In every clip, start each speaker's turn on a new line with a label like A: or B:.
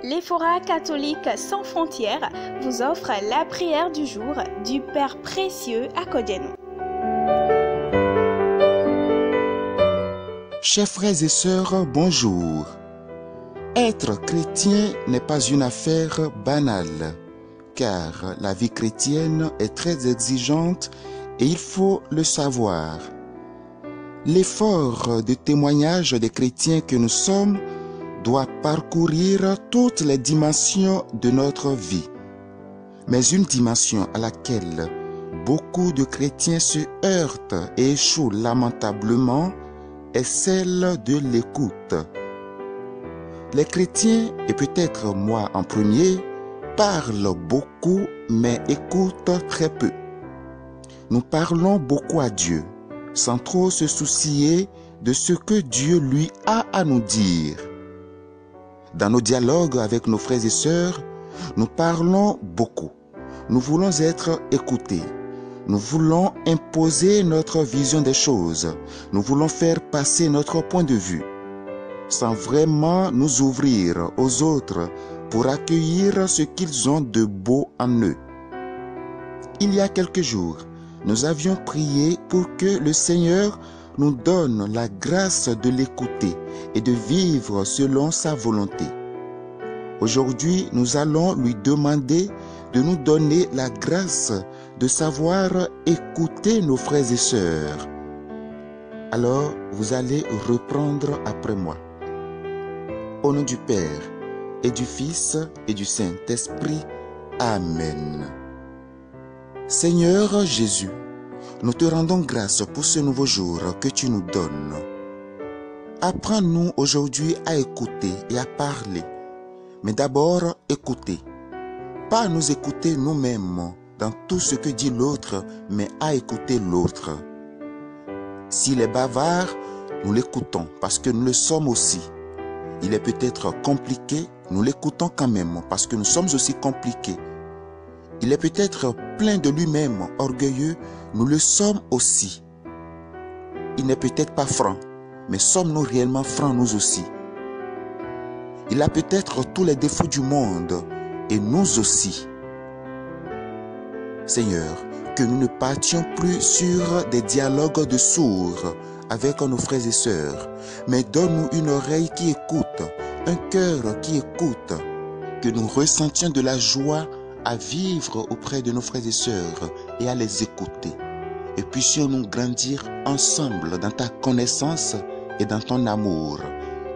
A: L'Ephora catholique sans frontières vous offre la prière du jour du Père précieux Akodiano.
B: Chers frères et sœurs, bonjour. Être chrétien n'est pas une affaire banale, car la vie chrétienne est très exigeante et il faut le savoir. L'effort de témoignage des chrétiens que nous sommes doit parcourir toutes les dimensions de notre vie. Mais une dimension à laquelle beaucoup de chrétiens se heurtent et échouent lamentablement est celle de l'écoute. Les chrétiens, et peut-être moi en premier, parlent beaucoup mais écoutent très peu. Nous parlons beaucoup à Dieu, sans trop se soucier de ce que Dieu lui a à nous dire. Dans nos dialogues avec nos frères et sœurs, nous parlons beaucoup. Nous voulons être écoutés. Nous voulons imposer notre vision des choses. Nous voulons faire passer notre point de vue, sans vraiment nous ouvrir aux autres pour accueillir ce qu'ils ont de beau en eux. Il y a quelques jours, nous avions prié pour que le Seigneur nous donne la grâce de l'écouter et de vivre selon sa volonté. Aujourd'hui, nous allons lui demander de nous donner la grâce de savoir écouter nos frères et sœurs. Alors, vous allez reprendre après moi. Au nom du Père, et du Fils, et du Saint-Esprit. Amen. Seigneur Jésus, nous te rendons grâce pour ce nouveau jour que tu nous donnes. Apprends-nous aujourd'hui à écouter et à parler, mais d'abord écouter. Pas à nous écouter nous-mêmes dans tout ce que dit l'autre, mais à écouter l'autre. S'il est bavard, nous l'écoutons parce que nous le sommes aussi. Il est peut-être compliqué, nous l'écoutons quand même parce que nous sommes aussi compliqués. Il est peut-être plein de lui-même, orgueilleux, nous le sommes aussi. Il n'est peut-être pas franc, mais sommes-nous réellement francs nous aussi? Il a peut-être tous les défauts du monde, et nous aussi. Seigneur, que nous ne partions plus sur des dialogues de sourds avec nos frères et sœurs, mais donne-nous une oreille qui écoute, un cœur qui écoute, que nous ressentions de la joie à vivre auprès de nos frères et sœurs et à les écouter. Et puissions-nous grandir ensemble dans ta connaissance et dans ton amour,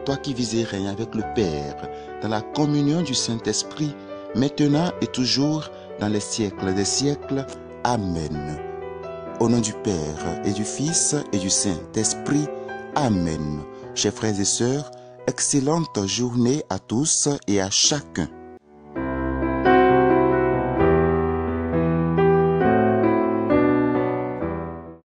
B: toi qui vis et règnes avec le Père, dans la communion du Saint-Esprit, maintenant et toujours, dans les siècles des siècles. Amen. Au nom du Père et du Fils et du Saint-Esprit. Amen. Chers frères et sœurs, excellente journée à tous et à chacun.